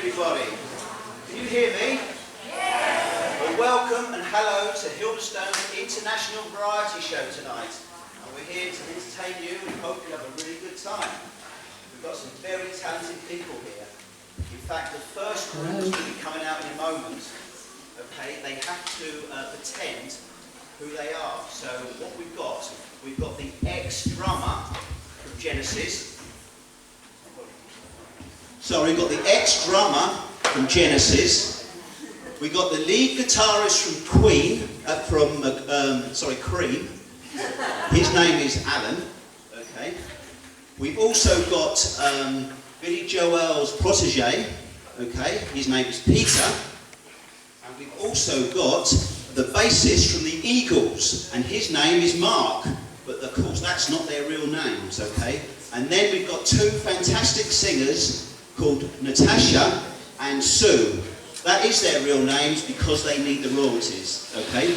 everybody. Can you hear me? Yeah. Well, welcome and hello to Hilderstone's International Variety Show tonight. And we're here to entertain you and hope you have a really good time. We've got some very talented people here. In fact, the first group is going to be coming out in a moment. Okay, they have to pretend who they are. So what we've got the ex-drummer from Genesis. So we've got the ex-drummer from Genesis. We've got the lead guitarist from Cream. His name is Alan. Okay. We've also got Billy Joel's protege. Okay. His name is Peter. And we've also got the bassist from the Eagles, and his name is Mark. But of course, that's not their real names. Okay. And then we've got two fantastic singers called Natasha and Sue. That is their real names because they need the royalties, okay?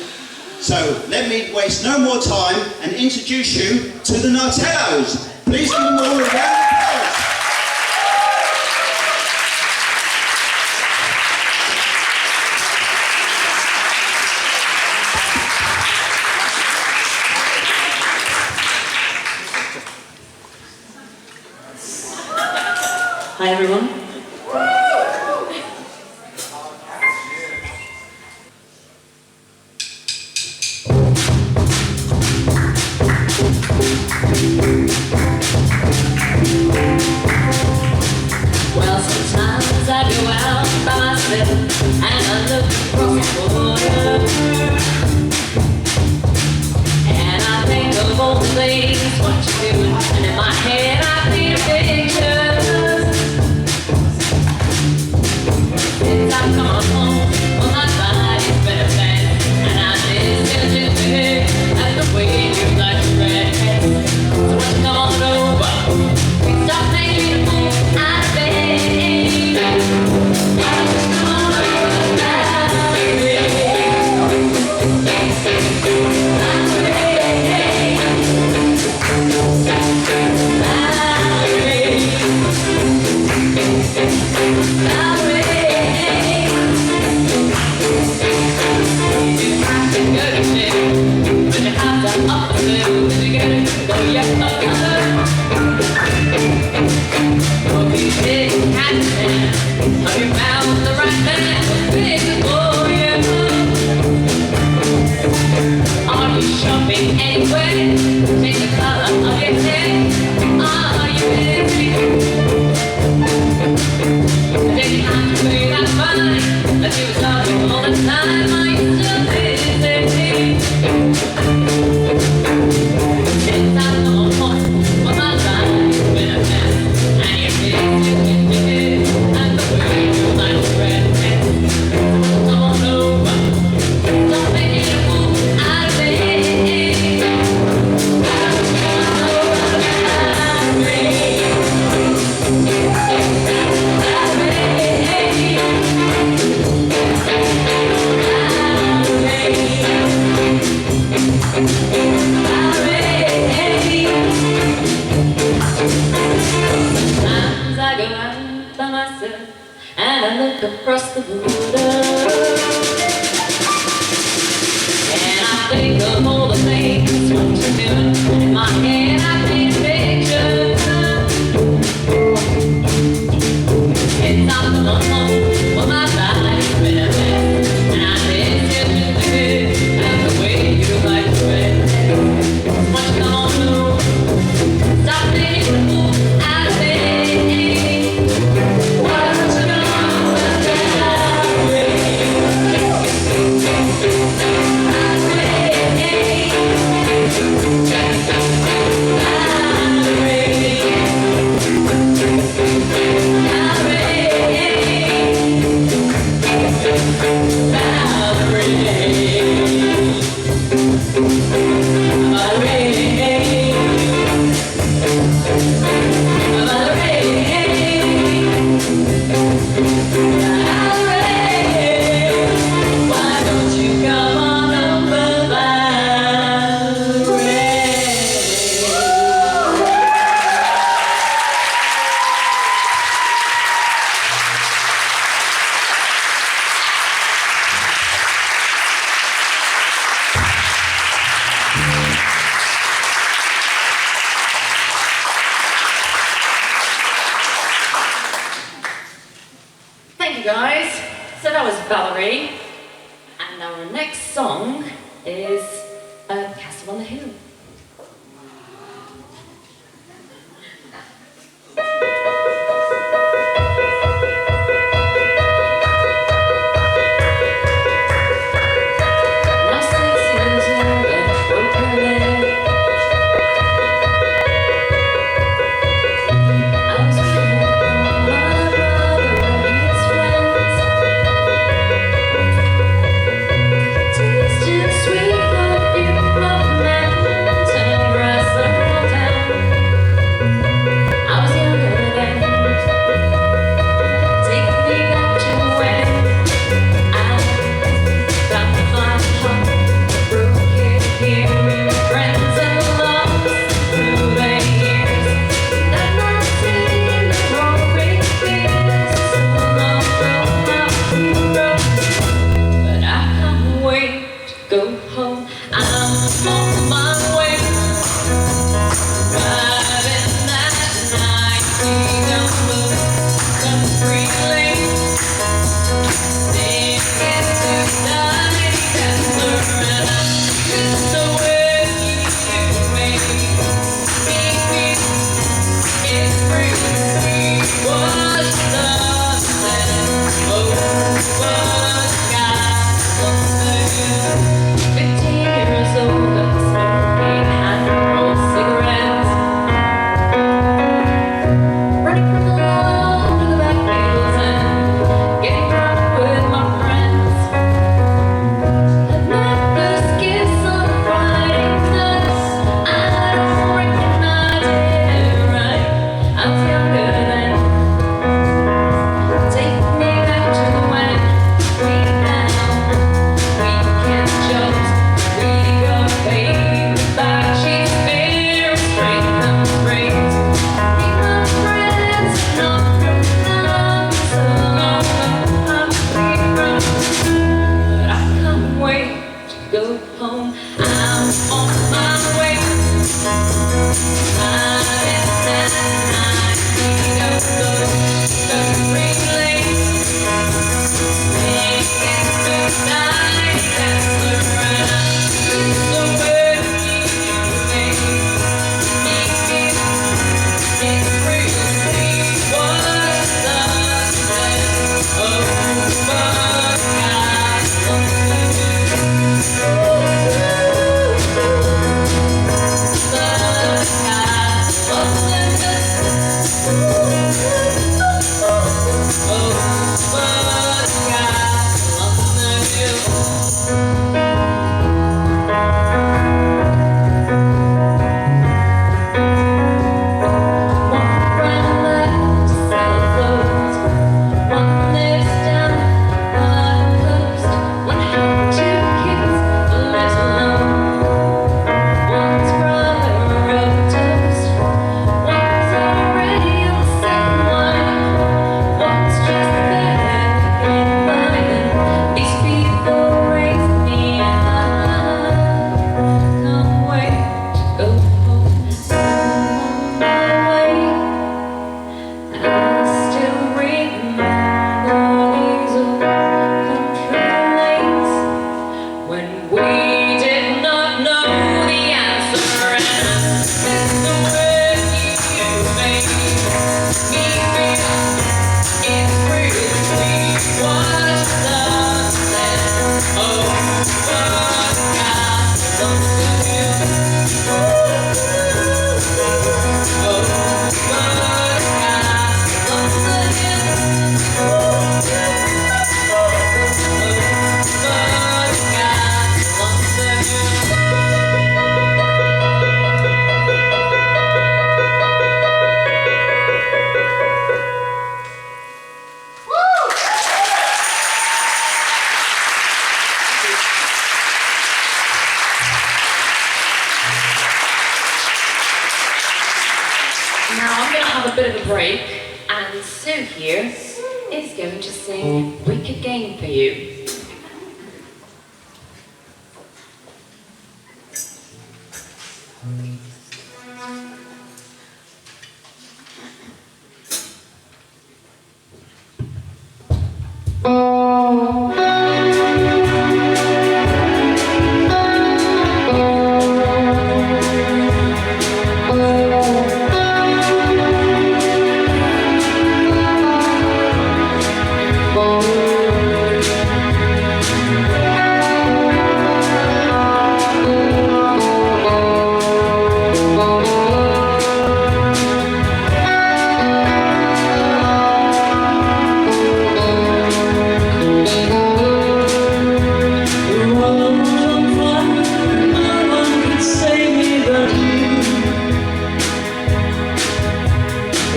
So let me waste no more time and introduce you to the Nartellos. Please give them all a round of applause. Hi everyone. Well, sometimes I go out by myself and I look across the water, and I think of all the things what you're doing, and in my head I paint a picture. Since I've come home, well, my body's been a mess, and I miss you just and the way you like to dress. So won't you come on over? We stop making a fool out of me. Why don't you come on over now, baby? Across the border, and I think of all the things what you're doing. In my head I paint a picture. It's all come home, well, my body's been a mess, and I miss you just good and the way you like to dress. Won't you come on over? Stop making a fool out of me. Why don't you come on? I guys. So that was Valerie. And our next song is Castle on the Hill. bit of a break, and Sue here is going to sing Wicked Game for you.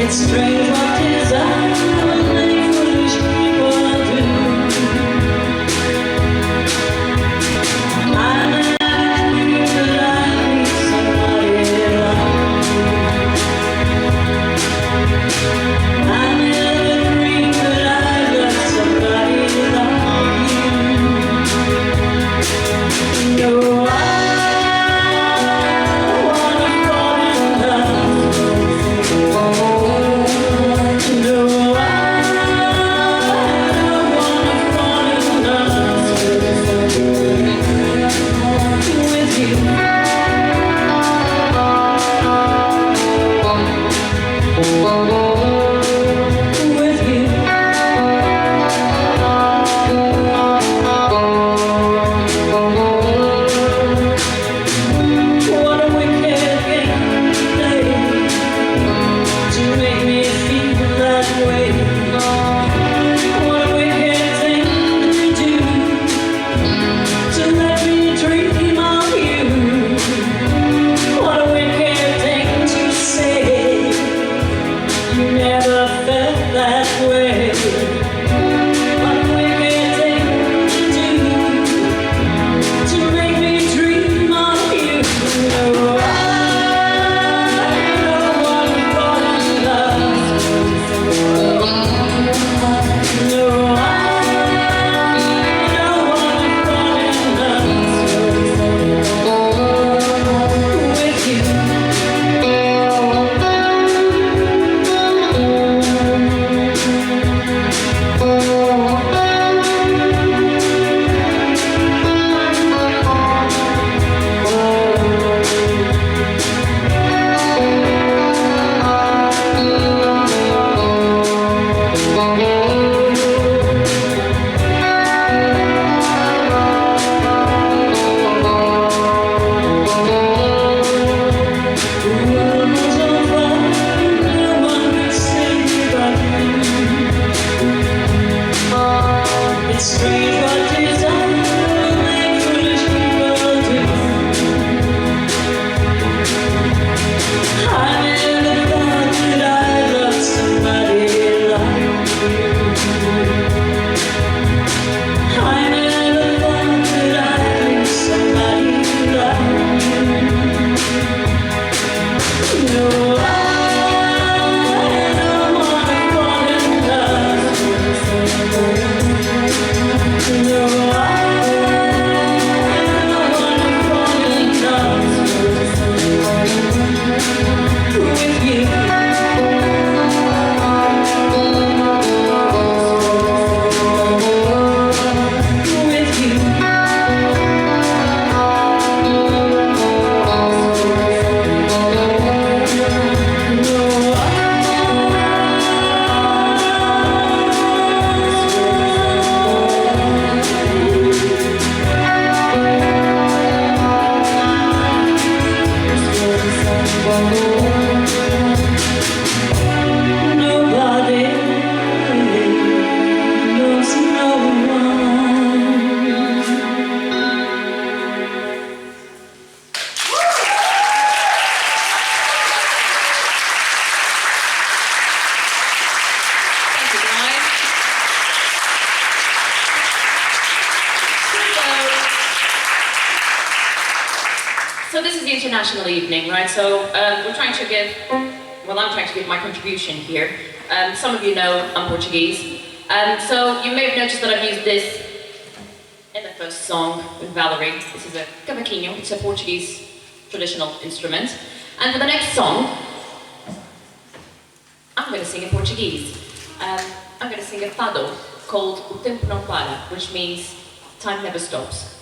It's strange what desire many foolish people do. I never knew that I'd meet somebody like you. I never dreamed that I'd love somebody like you. No, I wanna fall in love. So this is the international evening, right? So we're trying to give, well, I'm trying to give my contribution here. Some of you know I'm Portuguese. So you may have noticed that I've used this in the first song with Valerie. This is a cavaquinho, it's a Portuguese traditional instrument. And for the next song, I'm going to sing in Portuguese. I'm going to sing a fado. called O Tempo Não Para, which means time never stops.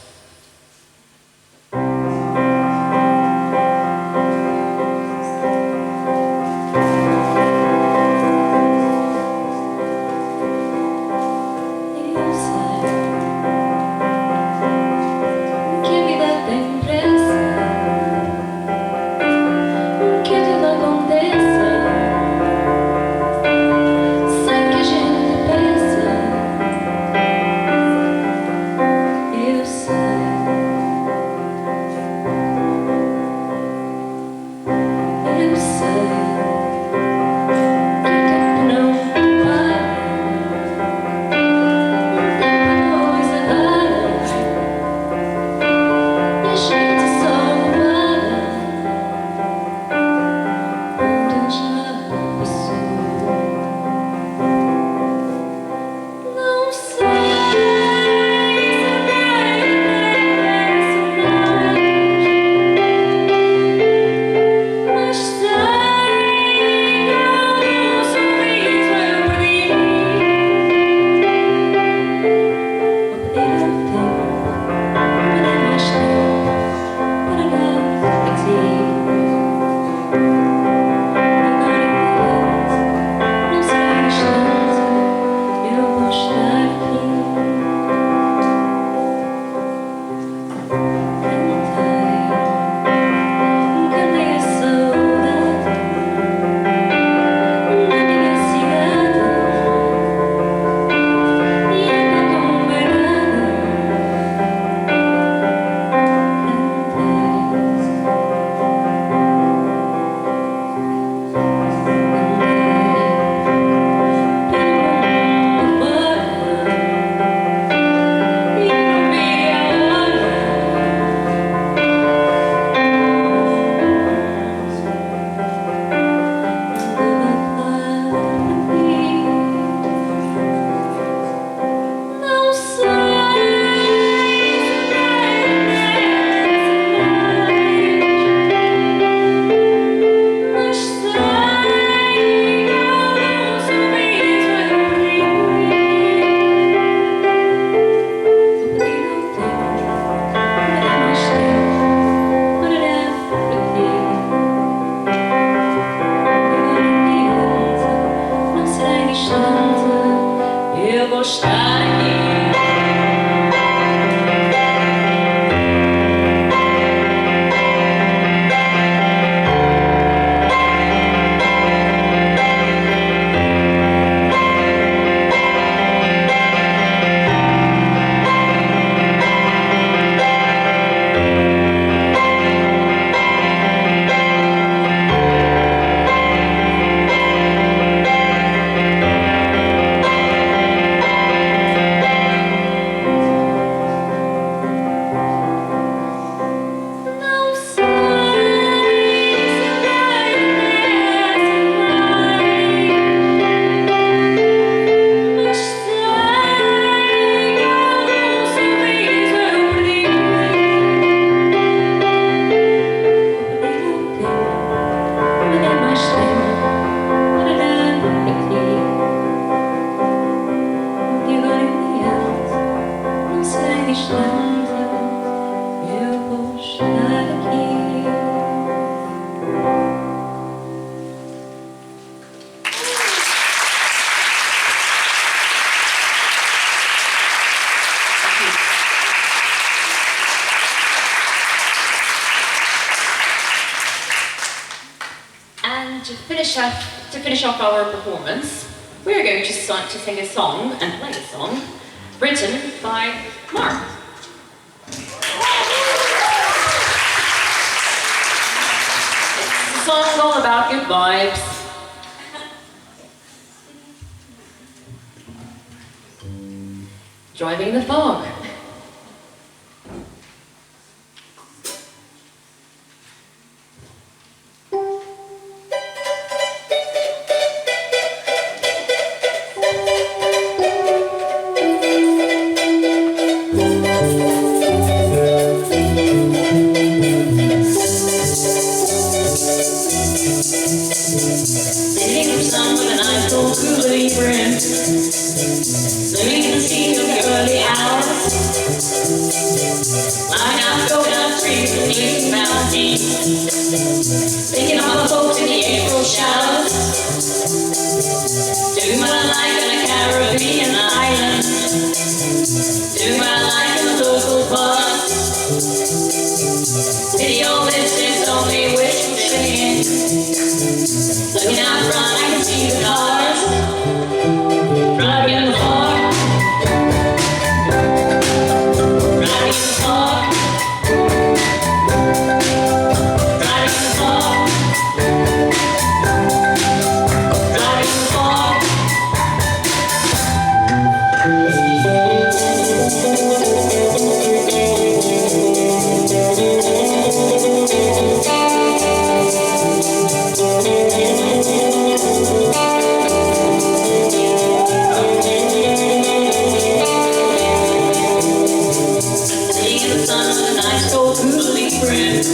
And to finish off our performance, we're going to sing a song and play a song written by Mark. It's a song all about good vibes. Driving the fog. Sitting for some with an ice cold Kool-Aid friend. Singing doing what I like in the local bars. City old distance, only wishful thinking. Looking out front, I can see the cars driving in the fog. Driving in the fog. Driving in the fog. Driving in the fog. Sitting in the sun with a nice cold cooling breath,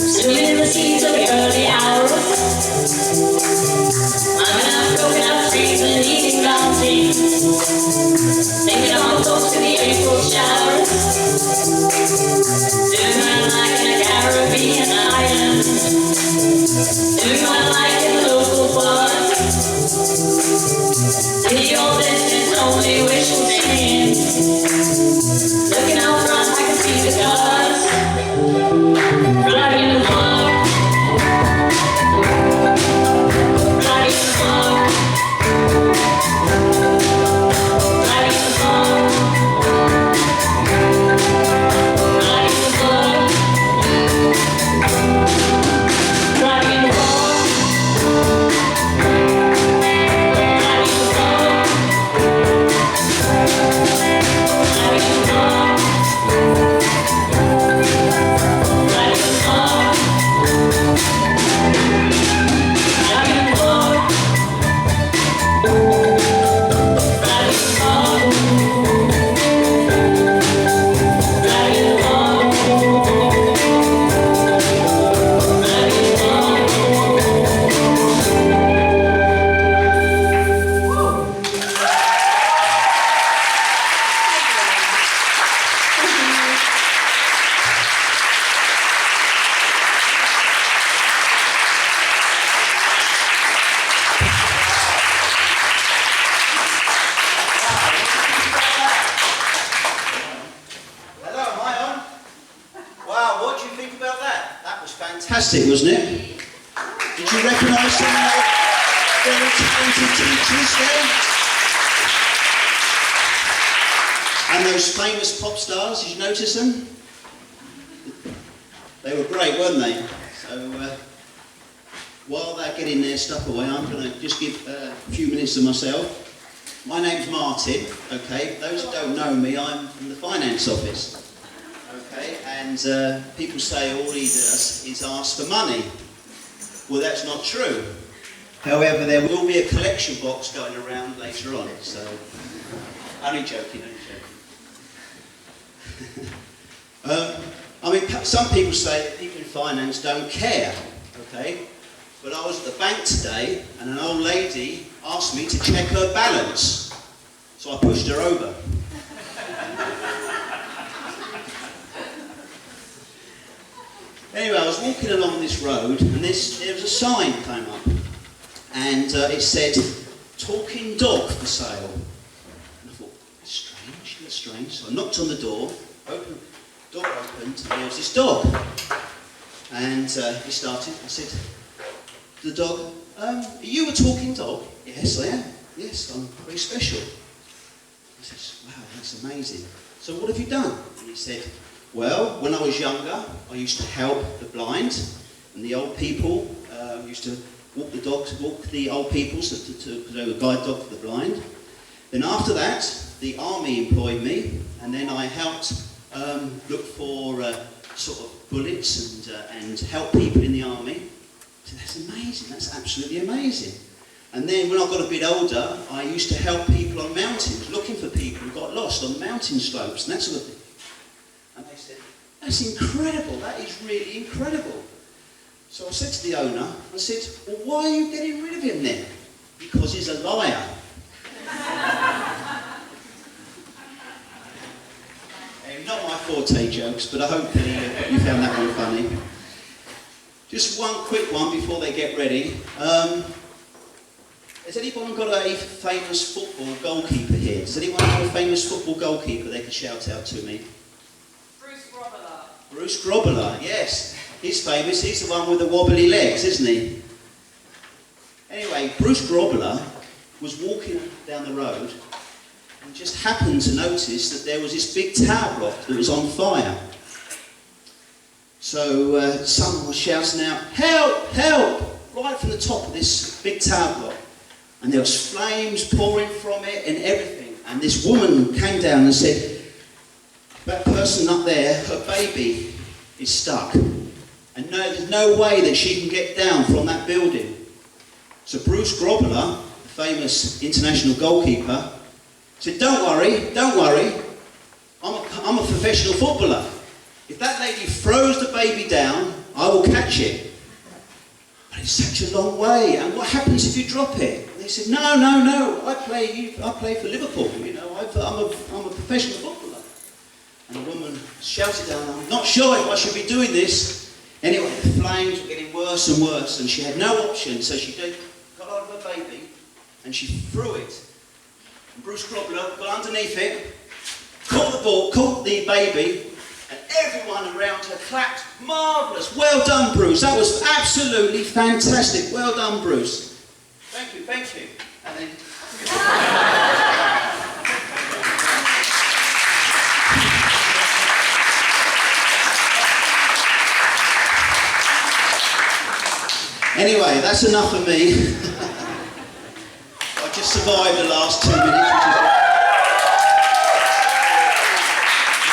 swimming in the seas of the early hours, climbing up broken up trees and eating bounty, thinking of my folks in the April showers, doing what I like in a Caribbean island, doing what I like in the local bars. City old distance, only wishful thinking. Looking out front, I can see the cars driving in the fog. Driving in the fog. Driving in the fog. Driving in the fog. Driving in the fog. Driving in the fog. Hello, am I on? Wow, what do you think about that? That was fantastic, wasn't it? Did you recognise some of the very talented teachers there? And those famous pop stars, did you notice them? They were great, weren't they? So, while they're getting their stuff away, I'm going to just give a few minutes to myself. My name's Martin, okay? Those that don't know me, I'm from the finance office, okay? And people say all he does is ask for money. Well, that's not true. However, there will be a collection box going around later on, so... Only joking, only joking. I mean, some people say that people in finance don't care, okay? But I was at the bank today and an old lady asked me to check her balance. So I pushed her over. Anyway, I was walking along this road and there was a sign came up. And it said, "Talking dog for sale." And I thought, that's strange. So I knocked on the door, door opened, and there was this dog. And he started, I said, the dog, "Are you a talking dog?" "Yes, I am. Yes, I'm very special." I said, "Wow, that's amazing. So what have you done?" And he said, "Well, when I was younger, I used to help the blind and the old people. Used to walk the old people, so they were a guide dog for the blind. Then after that, the army employed me, and then I helped look for sort of bullets and help people in the army." So that's amazing, that's absolutely amazing. And then when I got a bit older, I used to help people on mountains, looking for people who got lost on mountain slopes and that sort of thing. And they said, "That's incredible, that is really incredible." So I said to the owner, I said, "Well, why are you getting rid of him then?" "Because he's a liar." Not my forte jokes, but I hope you found that one funny. Just one quick one before they get ready. Has anyone got a famous football goalkeeper here? Does anyone know a famous football goalkeeper they could shout out to me? Bruce Grobbelaar. Bruce Grobbelaar, yes. He's famous. He's the one with the wobbly legs, isn't he? Anyway, Bruce Grobbelaar was walking down the road and just happened to notice that there was this big tower block that was on fire. So someone was shouting out, "Help! Help!" right from the top of this big tower block. And there was flames pouring from it and everything. And this woman came down and said, "That person up there, her baby is stuck. And no, there's no way that she can get down from that building." So Bruce Grobbelaar, the famous international goalkeeper, said, don't worry, I'm a professional footballer. If that lady throws the baby down, I will catch it. But it's such a long way, and what happens if you drop it?" And they said, no, I play for Liverpool, you know, I'm a professional footballer. And the woman shouted down, "I'm not sure if I should be doing this." Anyway, the flames were getting worse and worse, and she had no option, so she got out of her baby, and she threw it. And Bruce Grobbelaar got underneath it, caught the ball, caught the baby, and everyone around her clapped. Marvellous, well done, Bruce. That was absolutely fantastic. Well done, Bruce. Thank you. And then anyway, that's enough of me. I just survived the last 2 minutes, which is...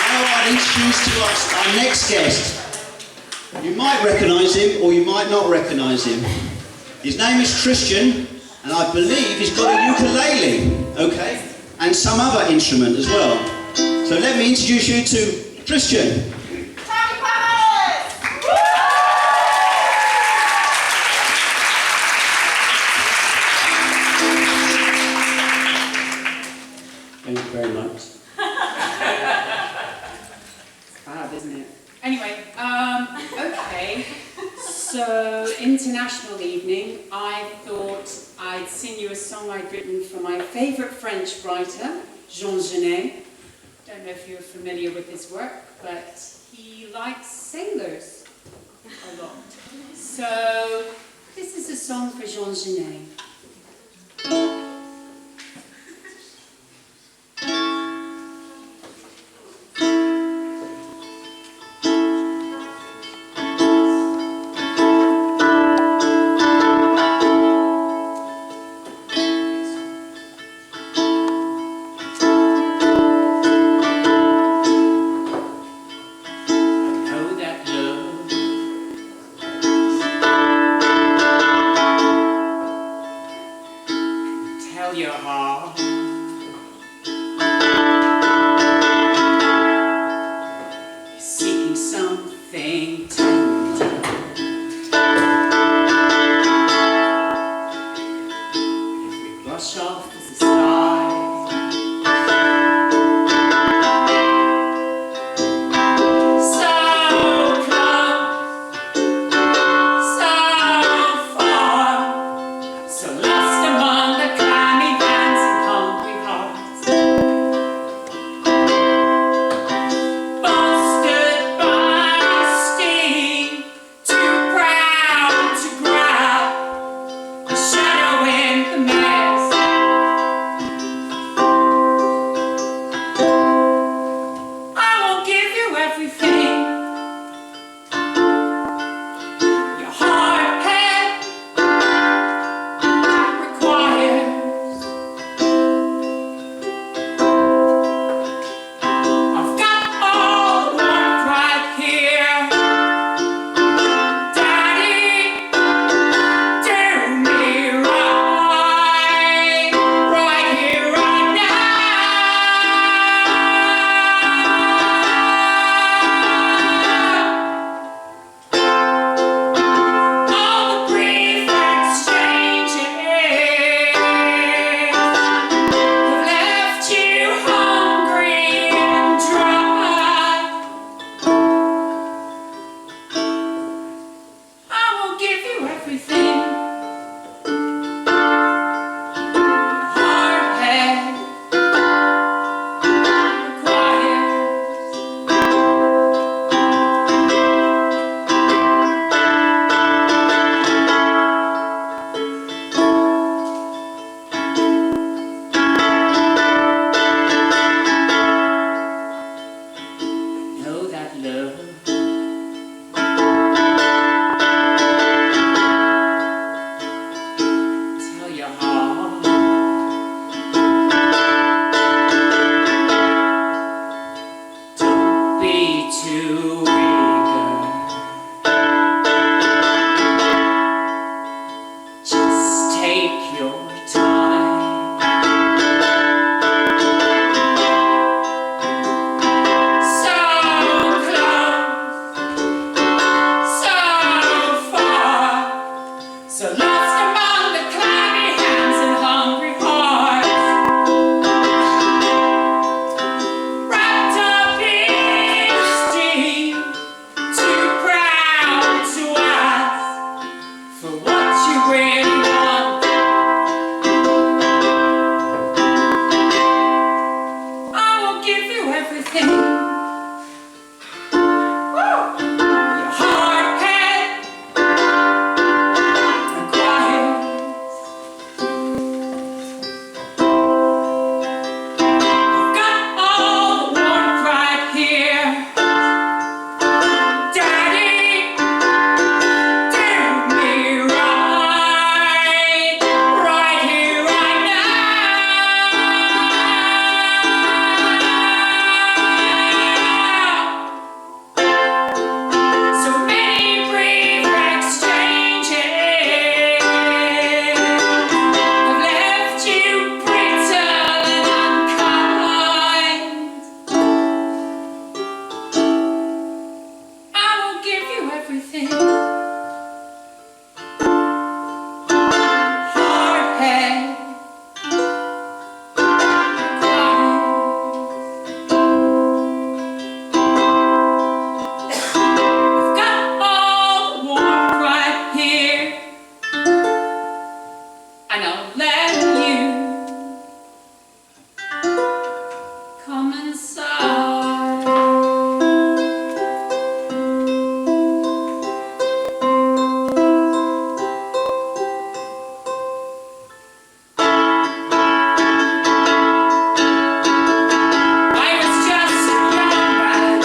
Now I'll introduce to us our next guest. You might recognise him, or you might not recognise him. His name is Christian, and I believe he's got a ukulele, okay? And some other instrument as well. So let me introduce you to Christian. Thank you very much. Fab, isn't it? Anyway, okay. So, international evening. I thought I'd sing you a song I'd written for my favourite French writer, Jean Genet. Don't know if you're familiar with his work, but he likes sailors a lot. So, this is a song for Jean Genet. everything. Your hard head and crying. I've got all the warmth right here. Daddy, do me right here, right now. So many brief exchanges have left you brittle and unkind. I will give you everything. Hard head, crying. I've got all the warmth right here, and I'll let you come inside. I was just a young man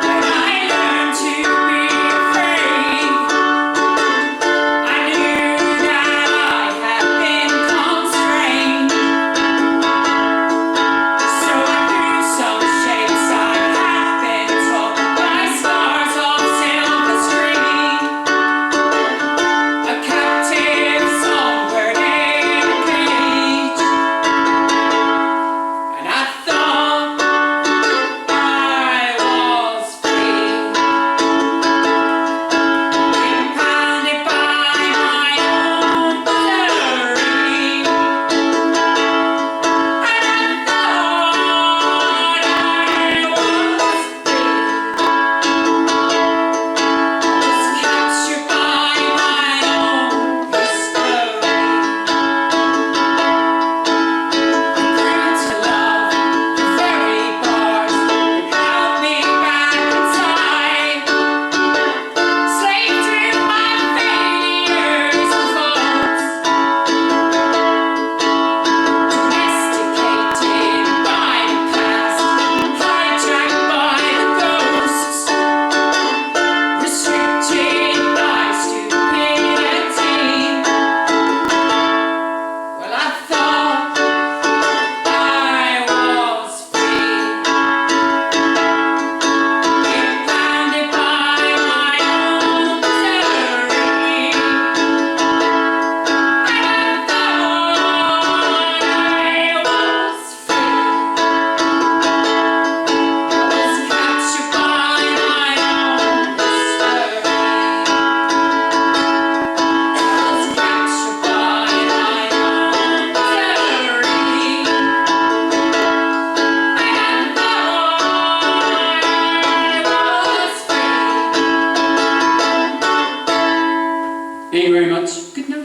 when I learned to be afraid. I knew that I had been constrained, so I grew some shapes I had been taught by stars of silver string. A captive songbird in a cage, and I thought I was free, impounded by my own misery. And I thought I was free, was captured by my own history. Grew to love the very bars that held me back inside. Slave to my failures and faults, domesticated by the past, hijacked by the ghosts, restricted by stupidity. Well, I thought I was free, impounded by my own misery. And I thought I was free, was captured by my own history. Was captured by my own misery. And I thought I was free. Thank you very much. Good night.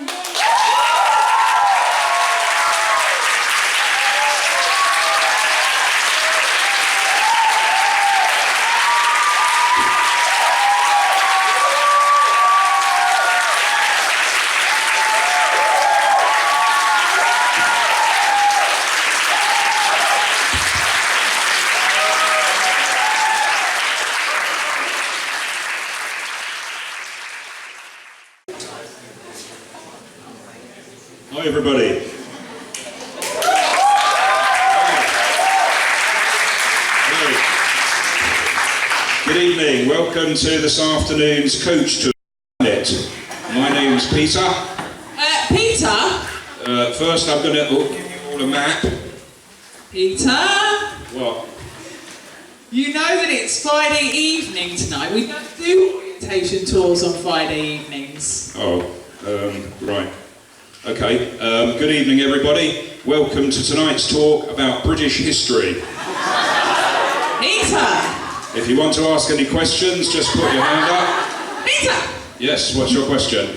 Hi everybody. Good evening, welcome to this afternoon's coach tour. My name's Peter. Peter? First I'm going to give you all a map. Peter? What? You know that it's Friday evening tonight. We don't do orientation tours on Friday evenings. Oh, right. Okay, good evening everybody. Welcome to tonight's talk about British history. Peter! If you want to ask any questions, just put your hand up. Peter! Yes, what's your question?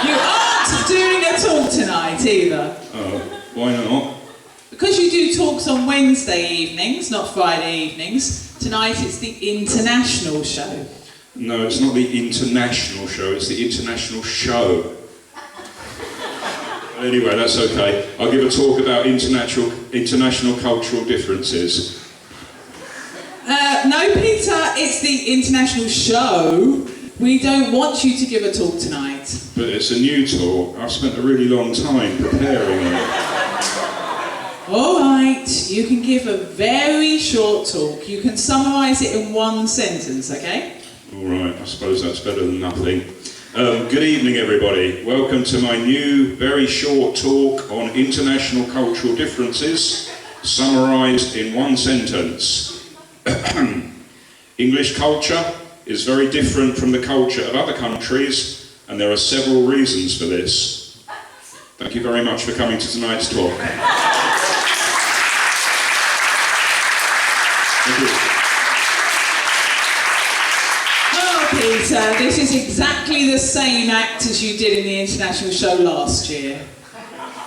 You aren't doing a talk tonight either. Oh, why not? Because you do talks on Wednesday evenings, not Friday evenings, Tonight it's the international show. No, it's not the international show, it's the international show. Anyway, that's okay. I'll give a talk about international cultural differences. No, Peter, it's the international show. We don't want you to give a talk tonight. But it's a new talk. I've spent a really long time preparing it. All right, you can give a very short talk. You can summarise it in one sentence, okay? All right, I suppose that's better than nothing. Good evening, everybody. Welcome to my new, very short talk on international cultural differences, summarised in one sentence. English culture is very different from the culture of other countries, and there are several reasons for this. Thank you very much for coming to tonight's talk. Thank you. Oh, Peter, this is exactly the same act as you did in the international show last year.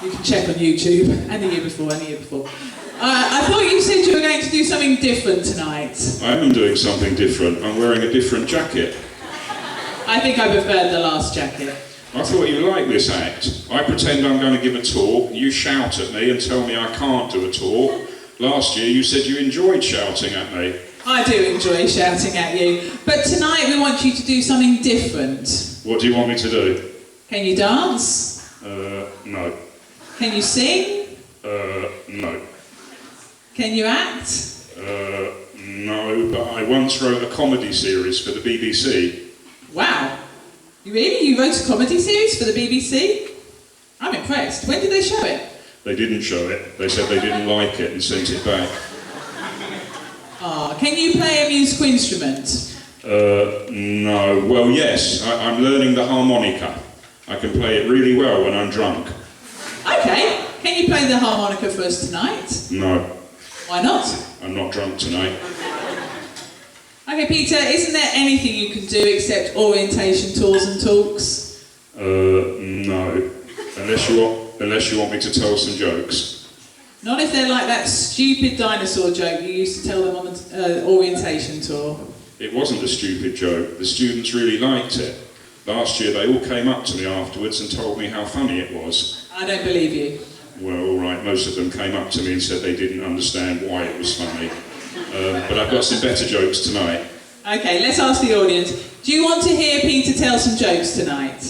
You can check on YouTube, and the year before, and the year before. I thought you said you were going to do something different tonight. I am doing something different. I'm wearing a different jacket. I think I preferred the last jacket. I thought you liked this act. I pretend I'm going to give a talk, you shout at me and tell me I can't do a talk. Last year you said you enjoyed shouting at me. I do enjoy shouting at you, but tonight we want you to do something different. What do you want me to do? Can you dance? No. Can you sing? No. Can you act? No, but I once wrote a comedy series for the BBC. Wow. You really? You wrote a comedy series for the BBC? I'm impressed. When did they show it? They didn't show it. They said they didn't like it and sent it back. Ah, can you play a musical instrument? No. Well, yes, I'm learning the harmonica. I can play it really well when I'm drunk. Okay. Can you play the harmonica for us tonight? No, Why not? I'm not drunk tonight. Okay, Peter, isn't there anything you can do except orientation tours and talks? No. Unless you want me to tell some jokes. Not if they're like that stupid dinosaur joke you used to tell them on the orientation tour. It wasn't a stupid joke. The students really liked it. Last year they all came up to me afterwards and told me how funny it was. I don't believe you. Well, all right, most of them came up to me and said they didn't understand why it was funny. But I've got some better jokes tonight. Okay, let's ask the audience. Do you want to hear Peter tell some jokes tonight?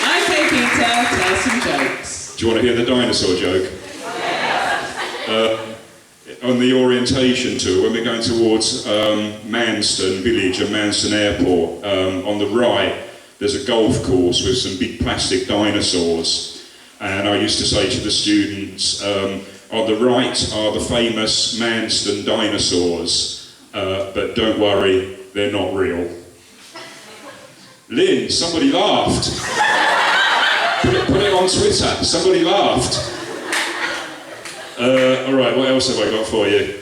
Okay, Peter, tell some jokes. Do you want to hear the dinosaur joke? On the orientation tour, when we're going towards Manston village and Manston airport, on the right there's a golf course with some big plastic dinosaurs, and I used to say to the students, on the right are the famous Manston dinosaurs, but don't worry, they're not real. Lynn, somebody laughed. Put it on Twitter, somebody laughed. Alright, what else have I got for you?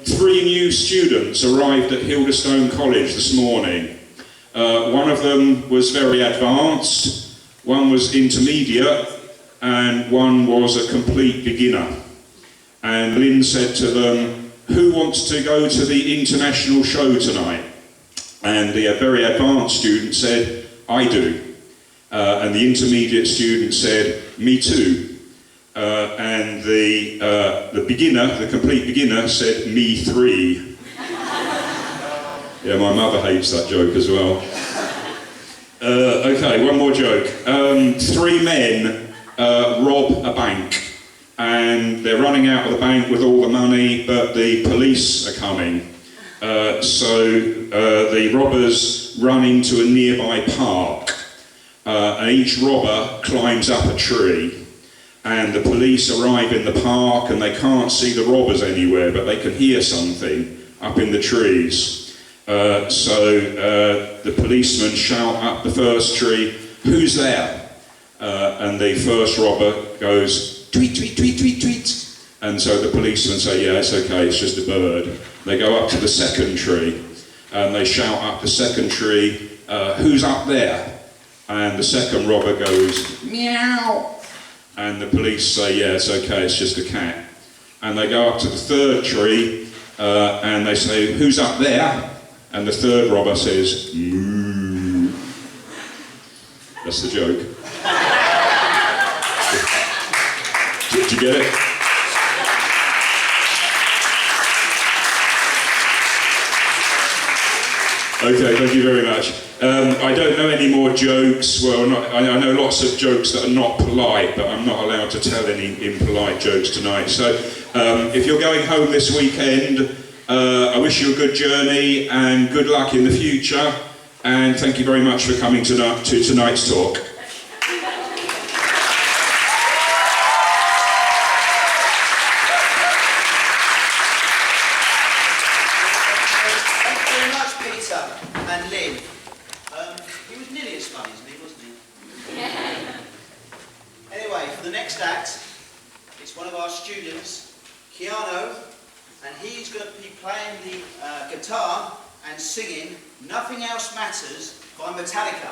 Three new students arrived at Hildestone College this morning. One of them was very advanced, one was intermediate, and one was a complete beginner. And Lynn said to them, who wants to go to the international show tonight? And the very advanced student said, I do. And the intermediate student said, me too. And the beginner, the complete beginner, said, me three. Yeah, my mother hates that joke as well. Okay, one more joke. Three men rob a bank, and they're running out of the bank with all the money, but the police are coming. So the robbers run into a nearby park, and each robber climbs up a tree. And the police arrive in the park and they can't see the robbers anywhere, but they can hear something up in the trees. So the policemen shout up the first tree, who's there? And the first robber goes, tweet, tweet, tweet, tweet, tweet. And so the policemen say, yeah, it's okay, it's just a bird. They go up to the second tree and they shout up the second tree, who's up there? And the second robber goes, meow. And the police say, yeah, it's okay, it's just a cat. And they go up to the third tree and they say, who's up there? And the third robber says, moo. That's the joke. Did you get it? Okay, thank you very much. I don't know any more jokes. Well, I know lots of jokes that are not polite, but I'm not allowed to tell any impolite jokes tonight. So, if you're going home this weekend, I wish you a good journey and good luck in the future. And thank you very much for coming to tonight's talk. Thank you very much, Peter and Lynn. He was nearly as funny as me, wasn't he? Anyway, for the next act, it's one of our students, Keanu, and he's going to be playing the guitar and singing Nothing Else Matters by Metallica.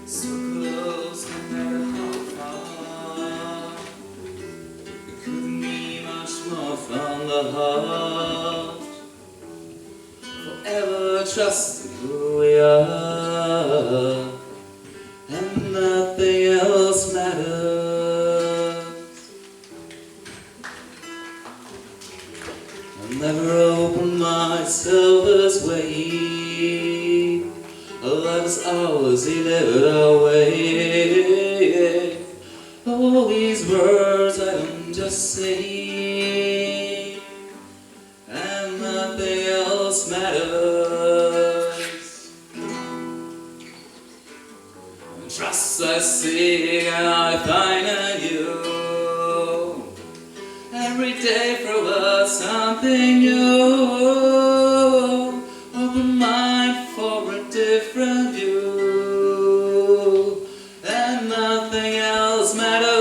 So close, no matter how far. It couldn't be much more from the heart. Forever trusting who we are, and nothing else matters. I'll never open myself this way. Love is ours, he lived our way. All these words I don't just say, and nothing else matters. Trust I seek and I find in you. Every day for us something new. Open mind for a different view, and nothing else matters.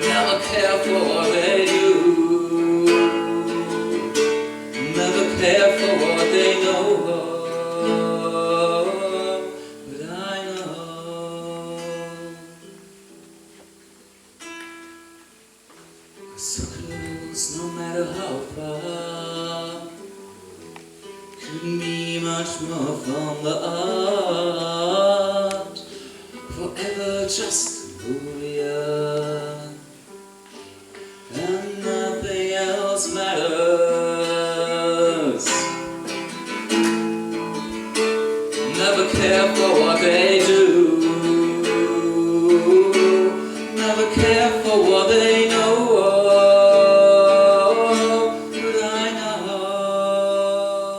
Never care for what they do, never care for what they know, but I know. So close, no matter how far. Couldn't be much more from the art. Forever just who we are, and nothing else matters. Never care for what they do, never care for what they know. But I know.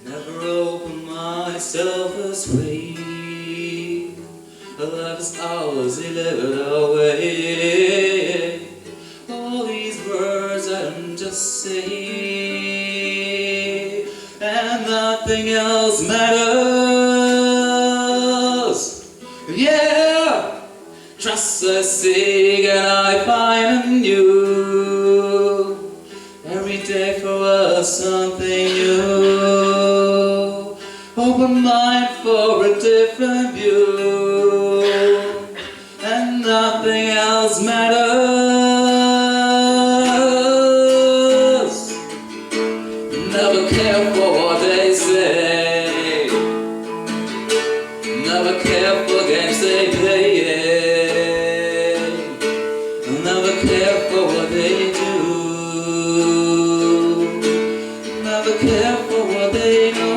never open myself this way. Life is ours, delivered away. All these words I'm just saying, and nothing else matters. Yeah, trust I seek and I find in you. Every day for us something new. Open mind for a different view, and nothing else matters. Never care for what they say, never care for games they play, never care for what they do, never care for what they know.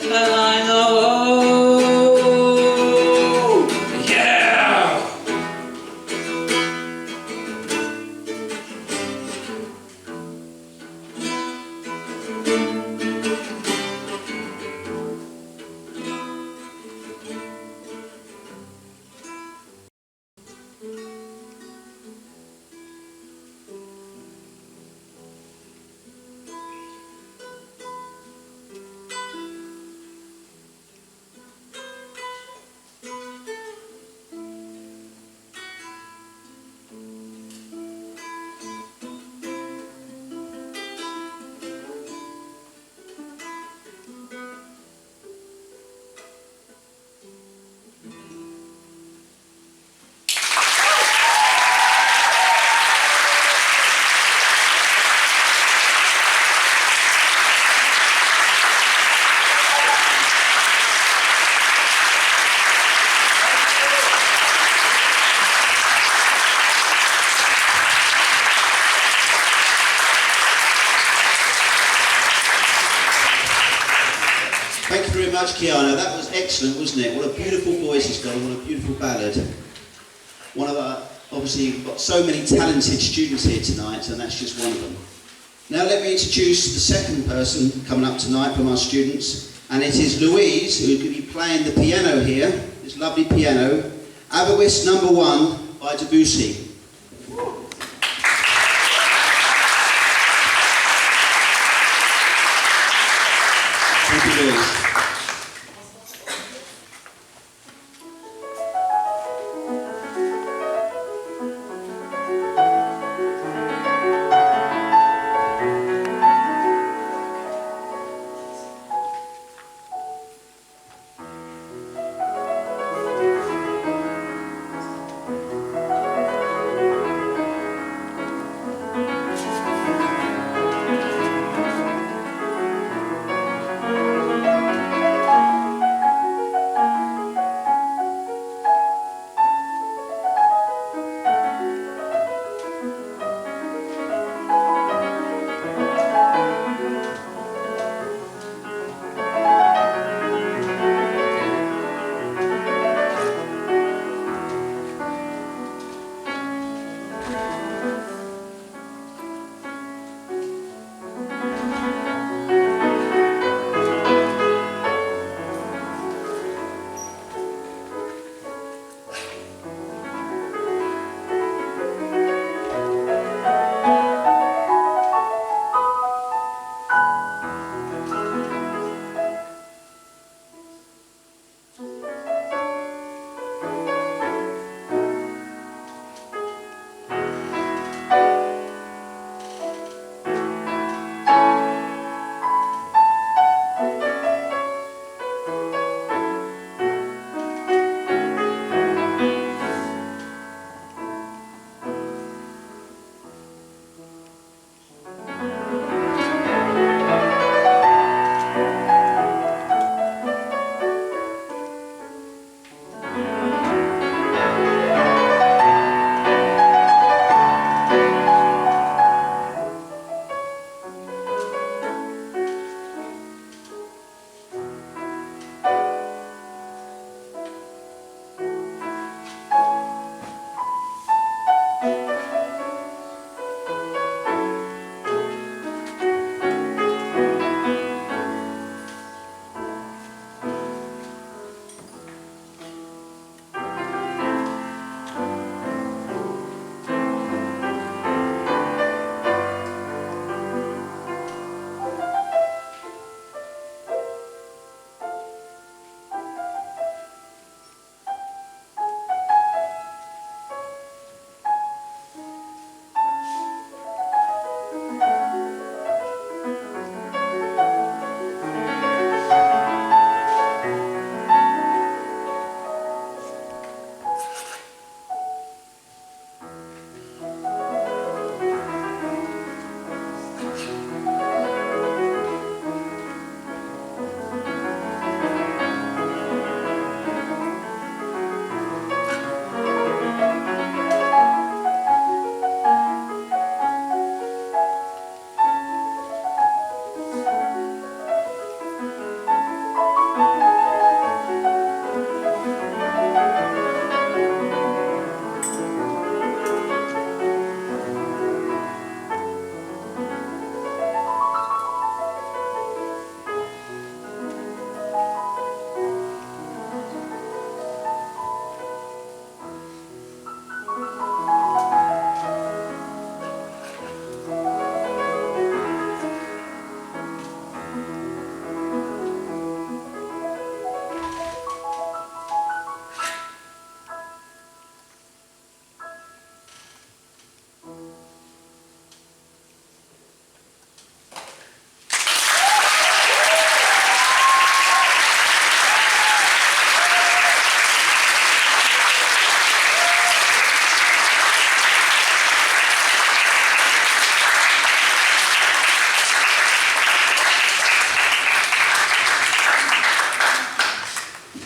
And I know, yeah. Thank you very much, Kiana. That was excellent, wasn't it? What a beautiful voice he's got, and what a beautiful ballad. One of our, obviously, we've got so many talented students here tonight, and that's just one of them. Now let me introduce the second person coming up tonight from our students, and it is Louise, who's going to be playing the piano here, this lovely piano, Avoist No. 1 by Debussy. Thank you, Louise.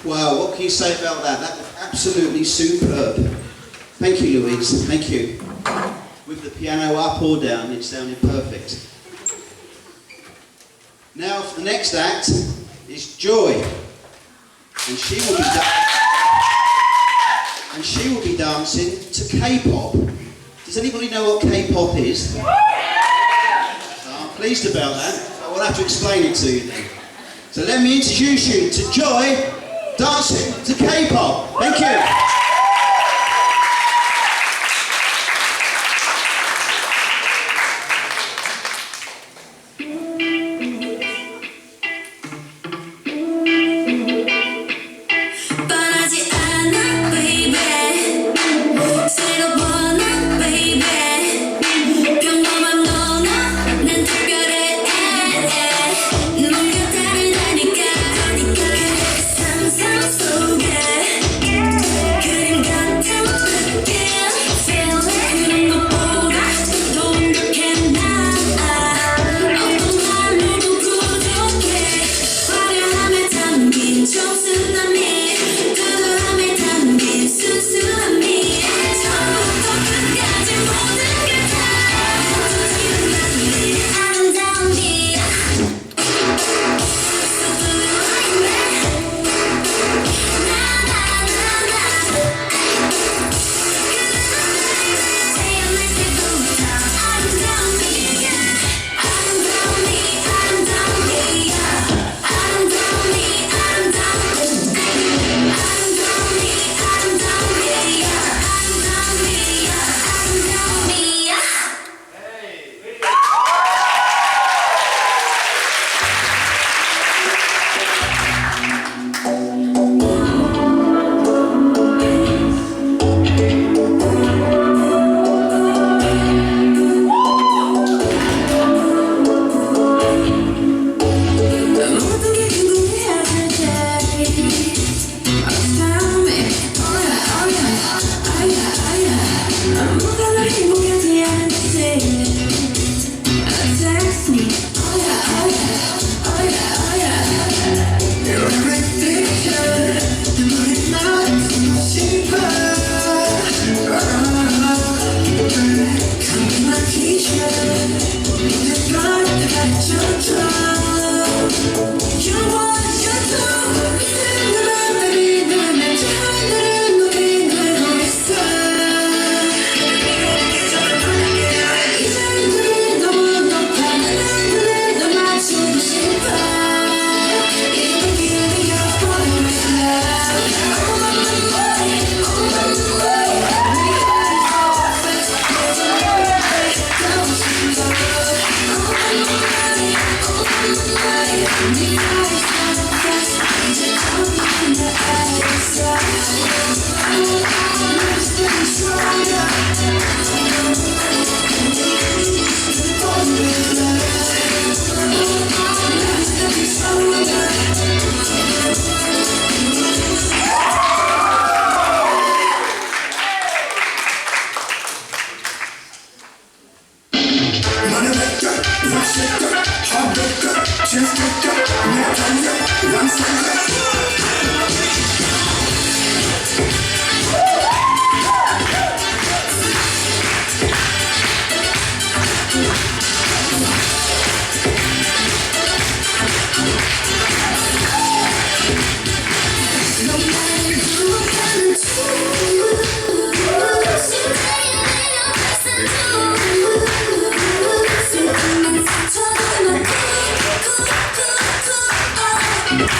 Wow, what can you say about that? That was absolutely superb. Thank you, Louise. Thank you. With the piano up or down, it sounded perfect. Now, for the next act is Joy, and she will be dancing to K-pop. Does anybody know what K-pop is? I'm pleased about that. I will have to explain it to you then. So let me introduce you to Joy dancing to K-pop. Thank you.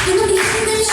このリズム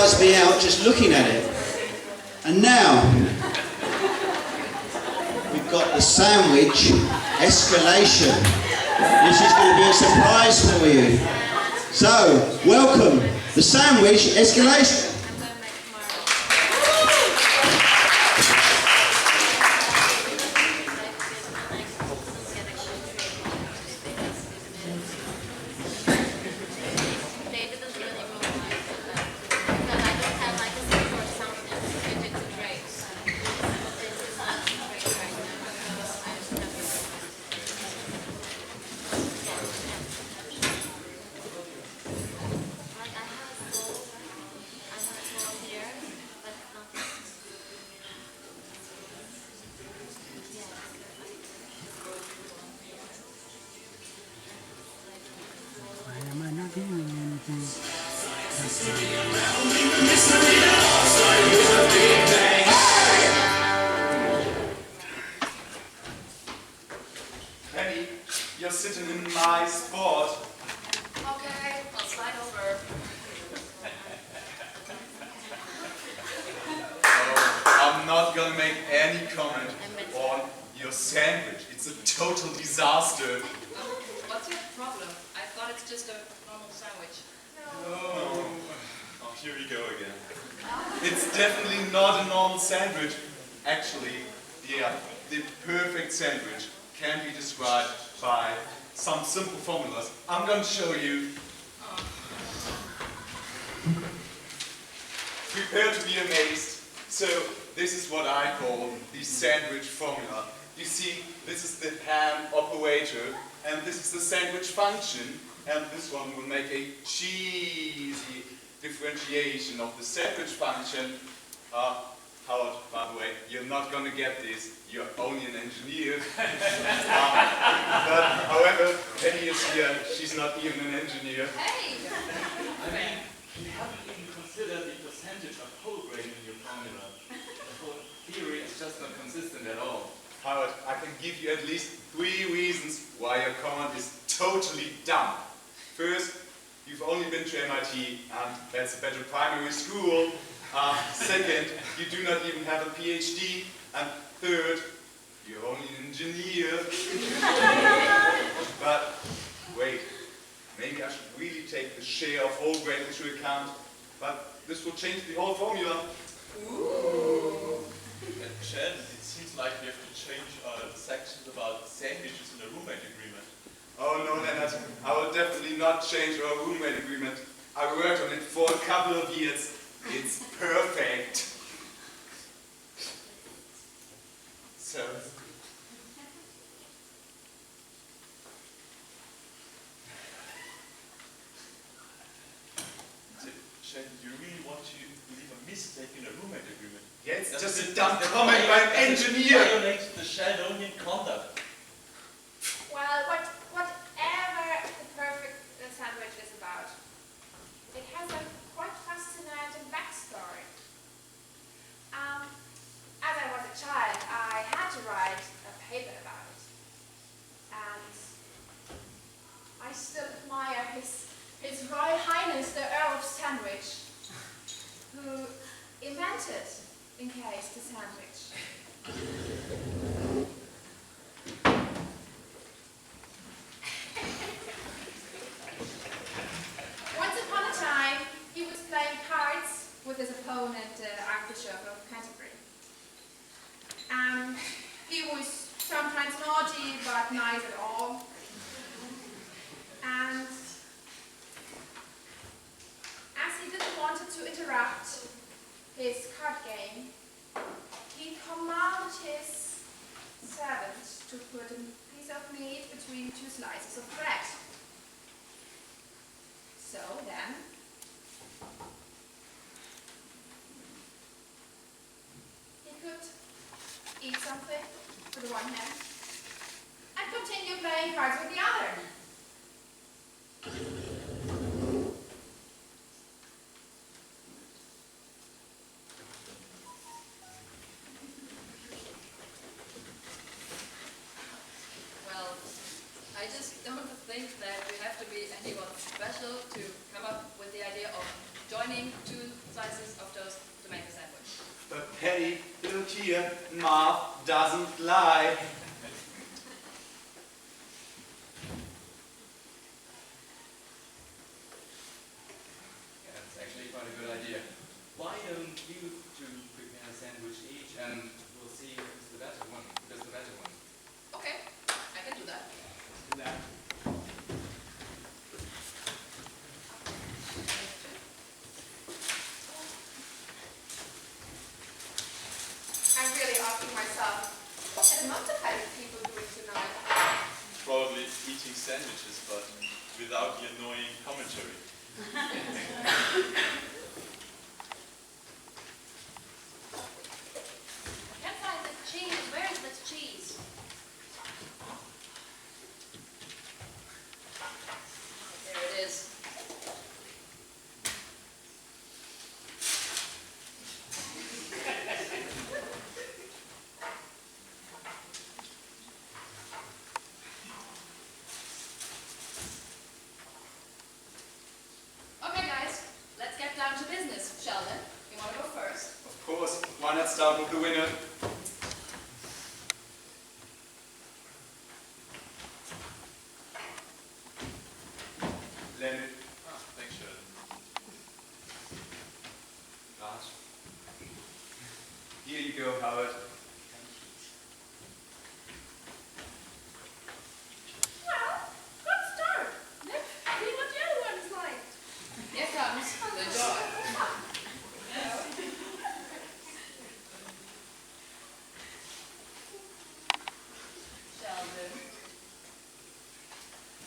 tires me out just looking at it. And now, we've got the sandwich escalation. This is going to be a surprise for you. So, welcome, the sandwich escalation. Penny, you're sitting in my spot. Okay, I'll slide over. I'm not gonna make any comment on your sandwich. It's a total disaster. What's your problem? I thought it's just a normal sandwich. Oh, here we go again. It's definitely not a normal sandwich. Actually, yeah, the perfect sandwich can be described by some simple formulas. I'm going to show you. Prepare to be amazed. So, this is what I call the sandwich formula. You see, this is the ham operator, and this is the sandwich function, and this one will make a cheesy differentiation of the sandwich function. Howard, by the way, you're not going to get this. You're only an engineer. But, however, Penny is here. She's not even an engineer. Hey! I mean, you haven't even considered the percentage of whole grain in your formula. The whole theory is just not consistent at all. Howard, I can give you at least 3 reasons why your comment is totally dumb. First, you've only been to MIT, and that's a better primary school. Second, you do not even have a PhD. And third, you're only an engineer. But wait, maybe I should really take the share of whole grain into account. But this will change the whole formula. Ooh. Sheldon, it seems like we have to change the sections about sandwiches in the roommate agreement. Oh no, Leonard, I will definitely not change our roommate agreement. I worked on it for a couple of years. It's perfect. So, Sheldon, you really want to leave a mistake in a roommate agreement? yeah, it's Does just it- a dumb does it comment by an engineer. violate the Sheldonian conduct. Well, whatever the perfect sandwich is about, it has a quite fascinating backstory. As I was a child, I had to write a paper about it. And I still admire His Royal Highness the Earl of Sandwich, who invented, in case, the sandwich. Once upon a time, he was playing cards with his opponent, Archbishop of Canterbury. He was sometimes naughty, but nice at all. And as he didn't want to interrupt his card game, he commanded his servant to put a piece of meat between 2 slices of bread. So then, he could eat something with the one hand and continue playing cards with the other. Well, I just don't think that you have to be anyone special to come up with the idea of joining 2 slices Hey, look here, math doesn't lie. Yeah, that's actually quite a good idea. Why don't you two prepare a sandwich each and we'll see who's the better one. Who does the better one? Okay, I can do that. Do that. I'm really asking myself, what are the mountain people doing tonight? Probably eating sandwiches, but without the annoying commentary. I can't find the cheese. Where is the cheese? There it is. Okay, guys, let's get down to business. Sheldon, you want to go first? Of course, why not start with the winner? Leonard. Ah, thanks, Sheldon. Raj. Here you go, Howard. Well, good start. Let's see what the other one's like. Here comes the joy. Sheldon.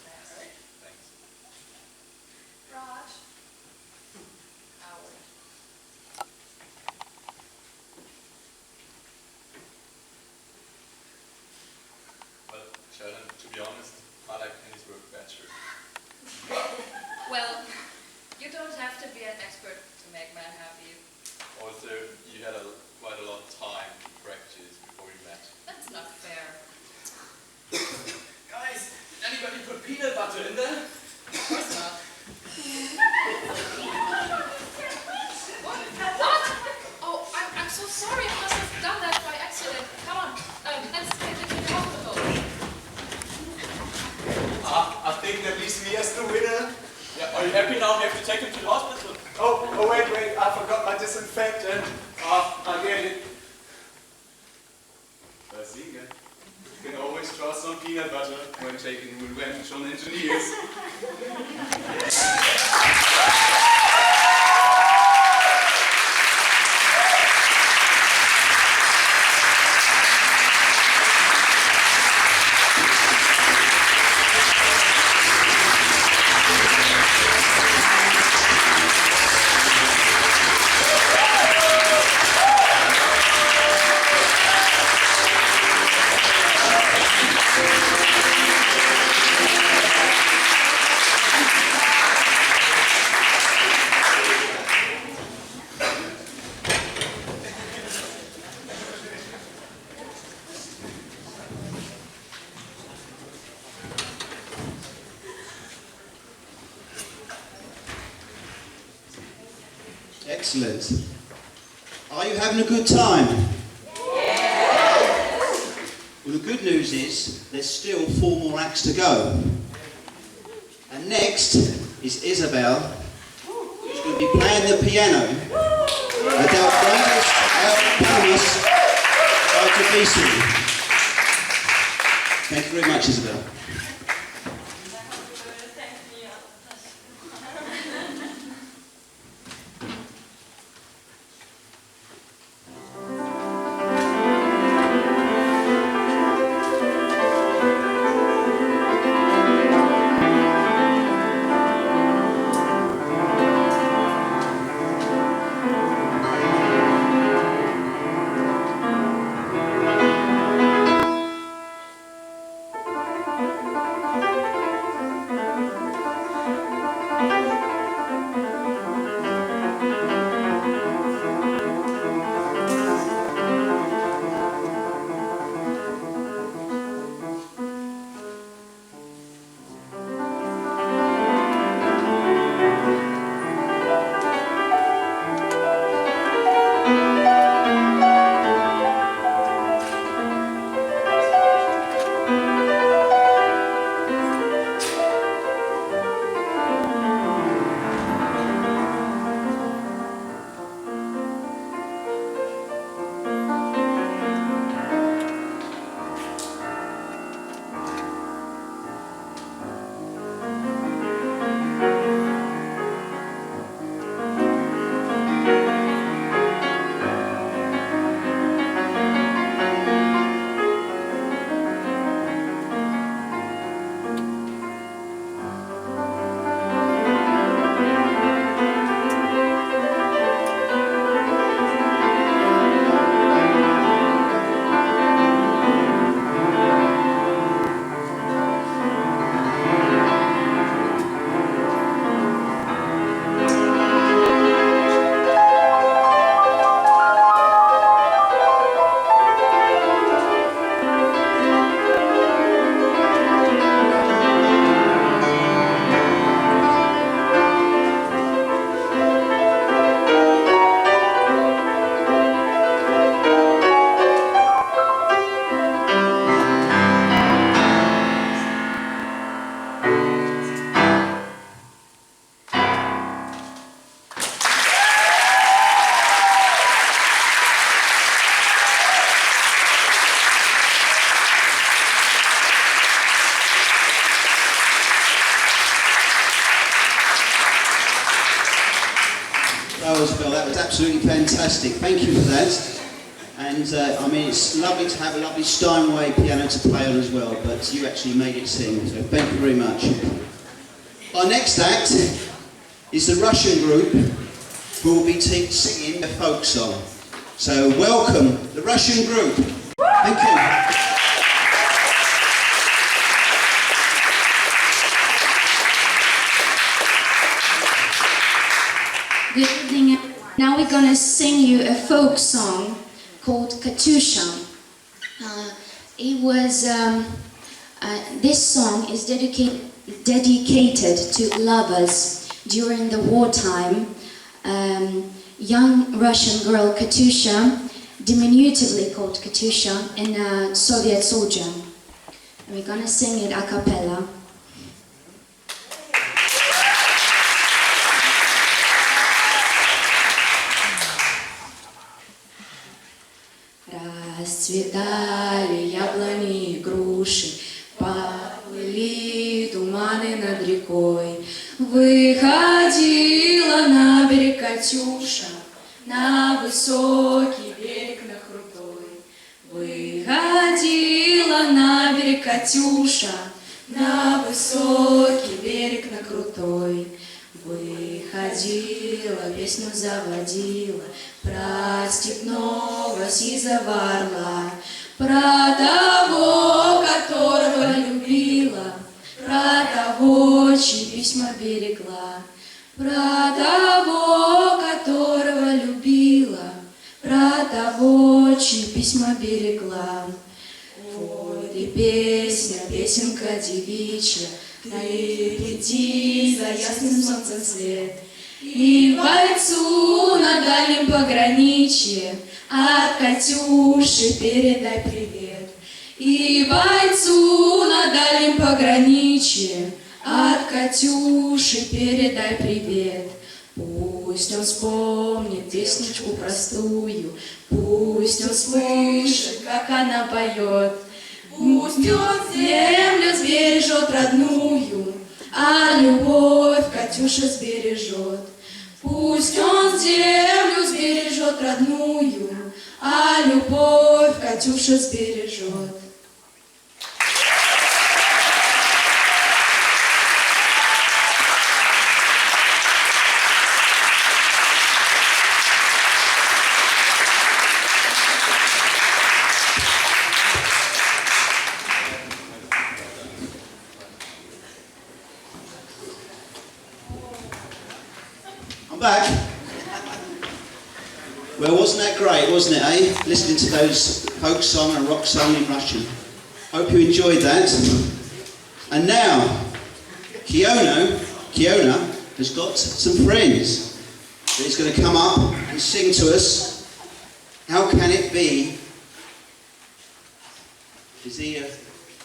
Larry. Thanks. Raj. Howard. Well, Sheldon, to be honest, I like Penny's work better. Well, you don't have to be an expert to make men happy. Also, you had quite a lot of time to practice before we met. That's not fair. Guys, did anybody put peanut butter in there? Of course not. What? Oh, I'm so sorry. I must have done that by accident. Come on, let's take it to the hospital. I think that leaves me as the winner. Yeah, are you happy now? We have to take him to the hospital. Oh, wait, I forgot my disinfectant. I get it. Bazinga. You can always trust on peanut butter when taking revenge on engineers. Excellent. Are you having a good time? Well, the good news is there's still 4 more acts to go. And next is Isabel, who's going to be playing the piano. Adele Brandes, Palmas, Thank you very much, Isabel. Absolutely fantastic. Thank you for that. And I mean, it's lovely to have a lovely Steinway piano to play on as well, but you actually made it sing, so thank you very much. Our next act is the Russian group who will be singing a folk song. So welcome the Russian group. Thank you. Good evening, everyone. Now we're gonna sing you a folk song called Katyusha. This song is dedicated to lovers during the wartime. Young Russian girl Katyusha, diminutively called Katyusha, and a Soviet soldier. And we're gonna sing it a cappella. Расцветали яблони и груши, поплыли туманы над рекой. Выходила на берег Катюша, на высокий берег, на крутой. Выходила на берег Катюша, на высокий берег, на крутой. Выходила, песню заводила про степного сизого орла, про того, которого любила, про того, чьи письма берегла, про того, которого любила, про того, чьи письма берегла. Вот и песня, песенка девичья, лети за ясным солнцем свет, и бойцу на дальнем пограничье от Катюши передай привет. И бойцу на дальнем пограничье от Катюши передай привет. Пусть он вспомнит песничку простую, пусть он слышит, как она поет. Пусть он землю сбережет родную, а любовь Катюша сбережет. Пусть он землю сбережет родную, а любовь Катюша сбережет. Back. Well, wasn't that great, wasn't it, eh? Listening to those folk song and rock song in Russian. Hope you enjoyed that. And now, Kiona has got some friends that is going to come up and sing to us. How Can It Be? Is he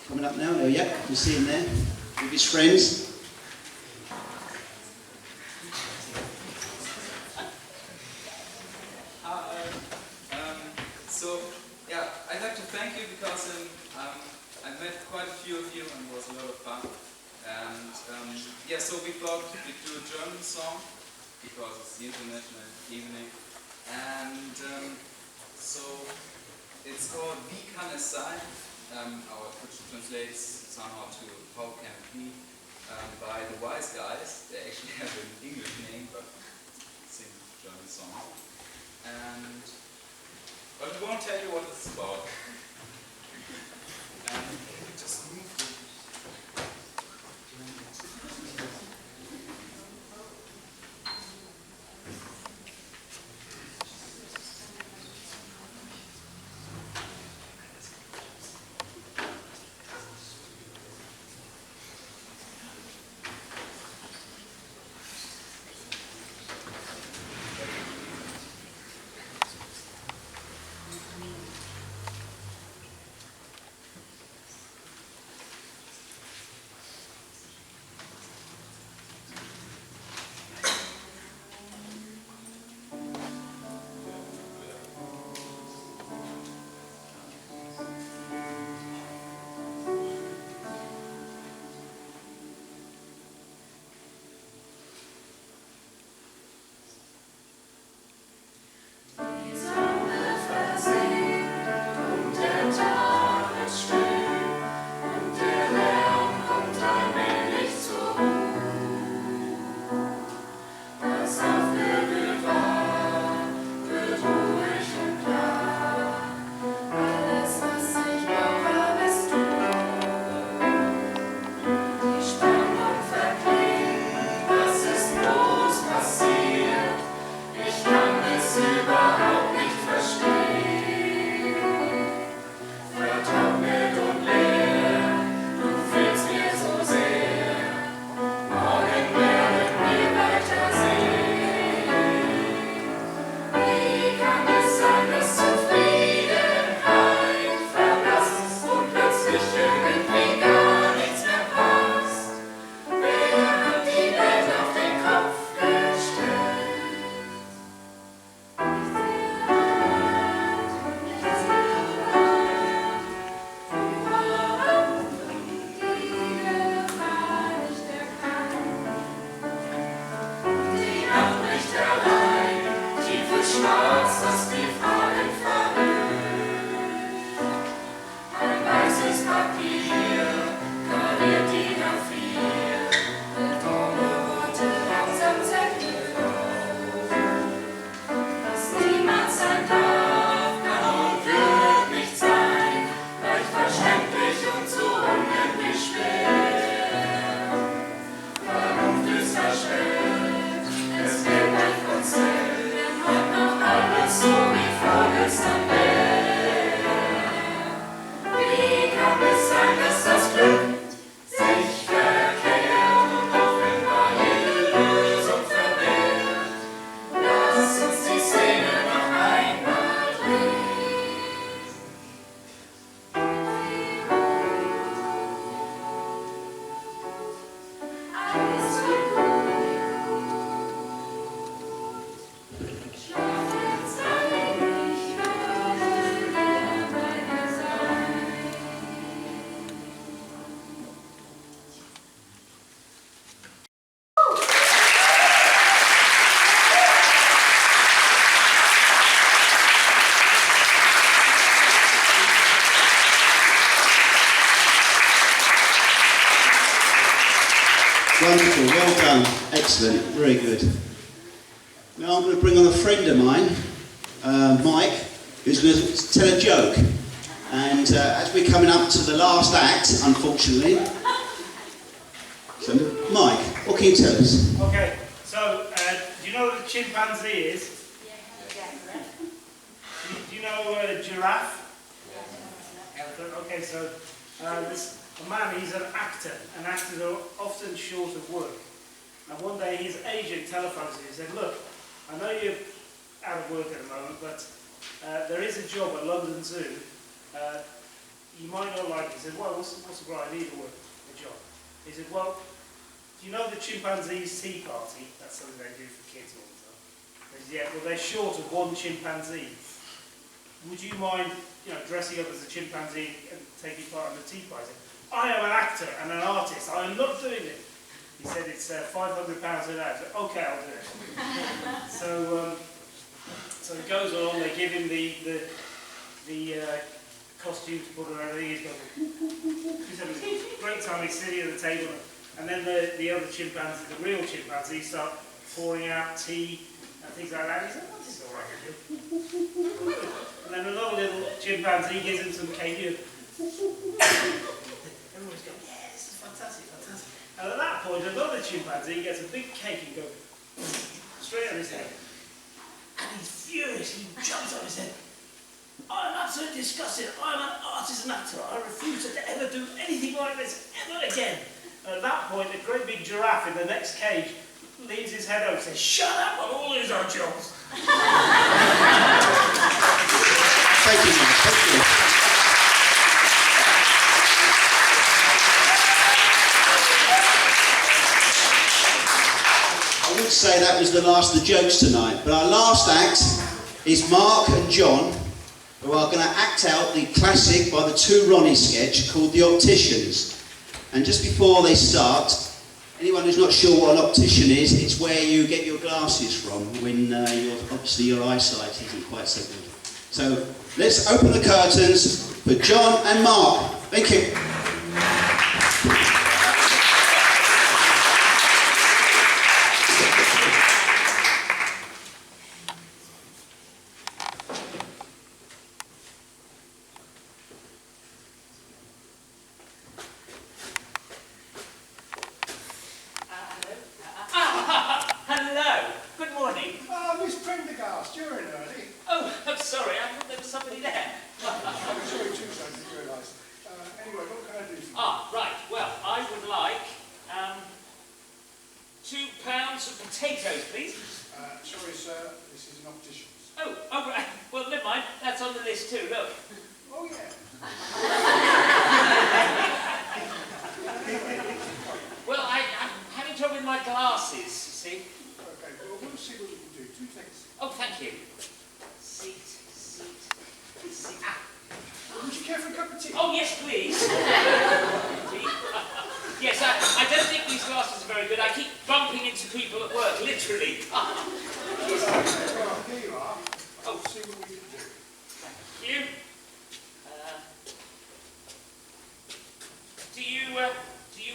coming up now? Oh, yeah, you see him there with his friends. I'd like to thank you because I met quite a few of you and it was a lot of fun. And so we thought we'd do a German song because it's the International Evening. And so it's called Wie kann es sein, which translates somehow to How Can It Be, by the Wise Guys. They actually have an English name, but sing a German song. But we won't tell you what it's about. Just move. Wonderful, well done, excellent, very good. Now I'm going to bring on a friend of mine, Mike, who's going to tell a joke. And as we're coming up to the last act, unfortunately, so Mike, what can you tell us? Okay, so do you know what a chimpanzee is? Do you know a giraffe? Elephant. Okay, so this a man, he's an actor, and actors are often short of work. And one day his agent telephones him and said, look, I know you're out of work at the moment, but there is a job at London Zoo. You might not like it. He said, well, what's the right? I need a job. He said, well, do you know the chimpanzee's tea party? That's something they do for kids all the time. He said, yeah, well, they're short of one chimpanzee. Would you mind, dressing up as a chimpanzee and taking part in the tea party? I am an actor and an artist. I am not doing it. He said it's £500 a day. I said, okay, I'll do it. So it goes on. They give him the costume to put on everything. He's having a great time. He's sitting at the table, and then the other chimpanzee, the real chimpanzee, start pouring out tea and things like that. He said, "What is all right with you?" And then another little chimpanzee gives him some cake. Everyone's going, yeah, this is fantastic, fantastic. And at that point, another chimpanzee gets a big cake and goes straight on his head. And he's furious. He jumps on his head. I'm absolutely disgusted. I'm an artist and actor. I refuse to ever do anything like this ever again. And at that point, a great big giraffe in the next cage leans his head over and says, shut up, we'll all lose our jobs. Thank you, Mike. Thank you. I would say that was the last of the jokes tonight, but our last act is Mark and John, who are going to act out the classic by the Two Ronnie sketch called The Opticians. And just before they start, anyone who's not sure what an optician is, it's where you get your glasses from when obviously your eyesight isn't quite so good. So let's open the curtains for John and Mark. Thank you. Hello, good morning. Oh, Miss Prendergast, you're in sorry, I thought there was somebody there. I'm sorry too, so I didn't realise. Anyway, what can I do for you? Ah, right. Well, I would like 2 pounds of potatoes, please. Sorry, sir, this is an optician's. Oh, right. Well, never mind. That's on the list too. Look. Oh, yeah. Well, I'm having trouble with my glasses, you see. Okay, well, we'll see what we can do. 2 seconds. Oh, thank you. Seat. Ah. Would you care for a cup of tea? Oh, yes, please. Yes, I don't think these glasses are very good. I keep bumping into people at work, literally. Well, here you are. Oh, see what we can do. Thank you. Do you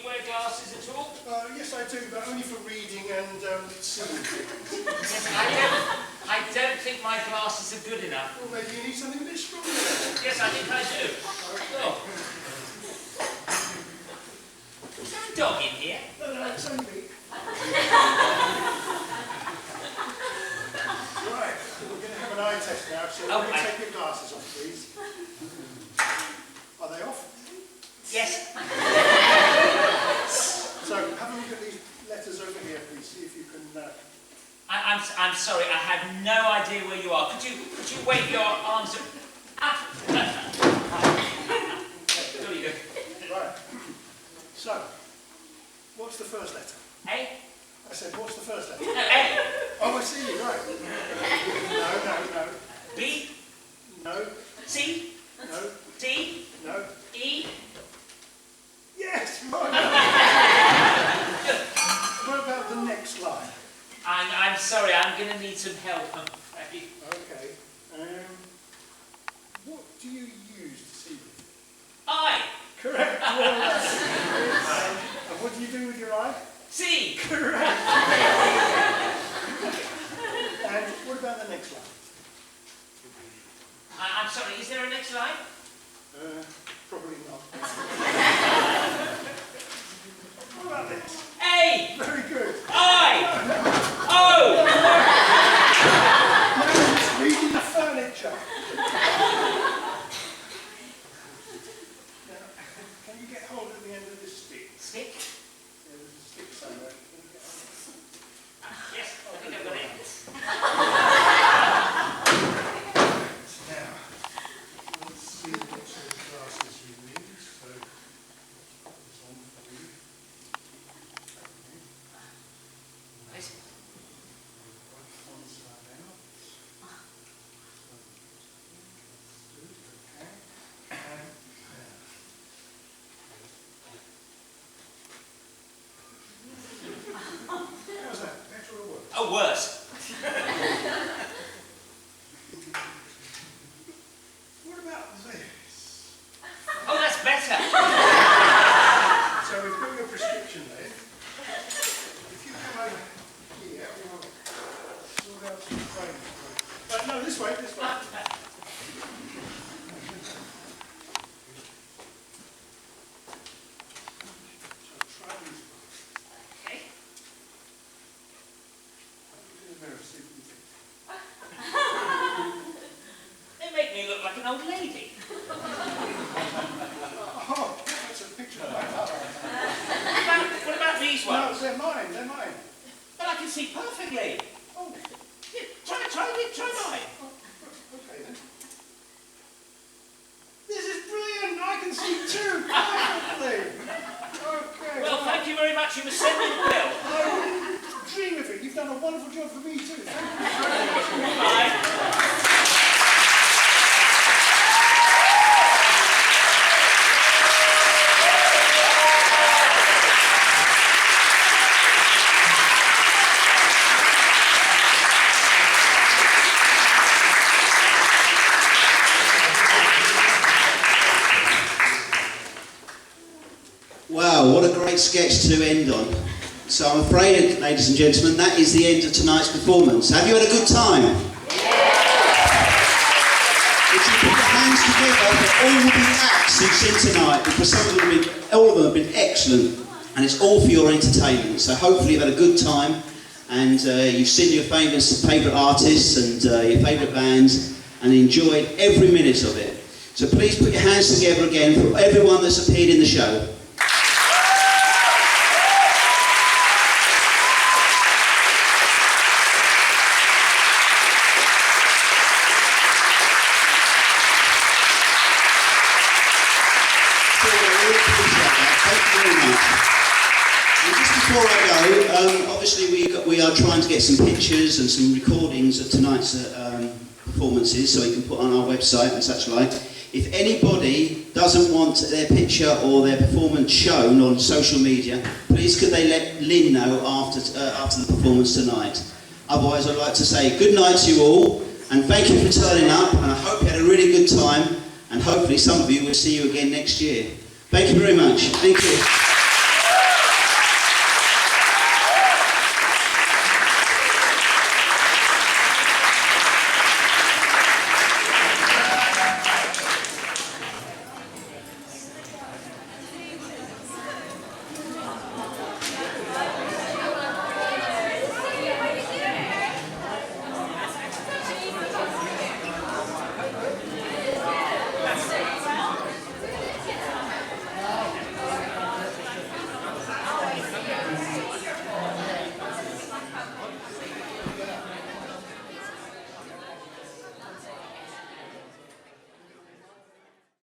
wear glasses at all? Yes, I do, but only for reading and seeing. Yes, I don't think my glasses are good enough. Well, maybe you need something a bit stronger. Yes, I think I do. Okay. Oh. Is there a dog in here? No, it's only me. Right, we're going to have an eye test now, so Oh, let me take your glasses off, please. Are they off? Yes. So, have a look at these letters over here, please. See if you can... I'm sorry, I have no idea where you are. Could you wave your arms up? There you go. Right. So, what's the first letter? A? I said, what's the first letter? No, A. Oh, I see, right. No. B? No. C? No. D? No. E? Yes, right. What about the next line? I'm sorry, I'm going to need some help. Okay. What do you use to see with? I. Correct. Well, and what do you do with your eye? C. Correct. And what about the next line? I'm sorry, is there a next line? Probably not. What about this? A. Very good. I. O. No, it's reading the furniture. Now, can you get hold of the end of this stick? Stick? Yeah, there's a stick somewhere. Can you get hold of it? Yes, I think I've got it. Now, let's see what sort of glasses you need. So, put this on for you. Right. One side out. Okay. How's that? Better or worse? Oh, worse. What about this? Oh, that's better. So we've got your prescription then. If you come over here, we'll sort out some frames. No, this way, this way. So try these. Okay. Look in the mirror, see what you think. They make me look like an old lady. Oh, that's a picture of my mother. What about these No, ones? they're mine, they're mine. But I can see perfectly. Oh, Yeah, try mine. okay then. This is brilliant, I can see too, perfectly. Okay. Well, thank you very much. You must send me the bill. I dream of it, you've done a wonderful job for me too. Thank you very much. Bye. Wow, what a great sketch to end on. So I'm afraid, ladies and gentlemen, that is the end of tonight's performance. Have you had a good time? If you put your hands together for all the acts you've seen tonight, because all of them have been excellent, and it's all for your entertainment. So hopefully you've had a good time, and you've seen your favourite artists and your favourite bands, and enjoyed every minute of it. So please put your hands together again for everyone that's appeared in the show. Before I go, obviously we are trying to get some pictures and some recordings of tonight's performances so we can put on our website and such like. If anybody doesn't want their picture or their performance shown on social media, please could they let Lynn know after the performance tonight. Otherwise I'd like to say good night to you all and thank you for turning up, and I hope you had a really good time, and hopefully some of you will see you again next year. Thank you very much. Thank you.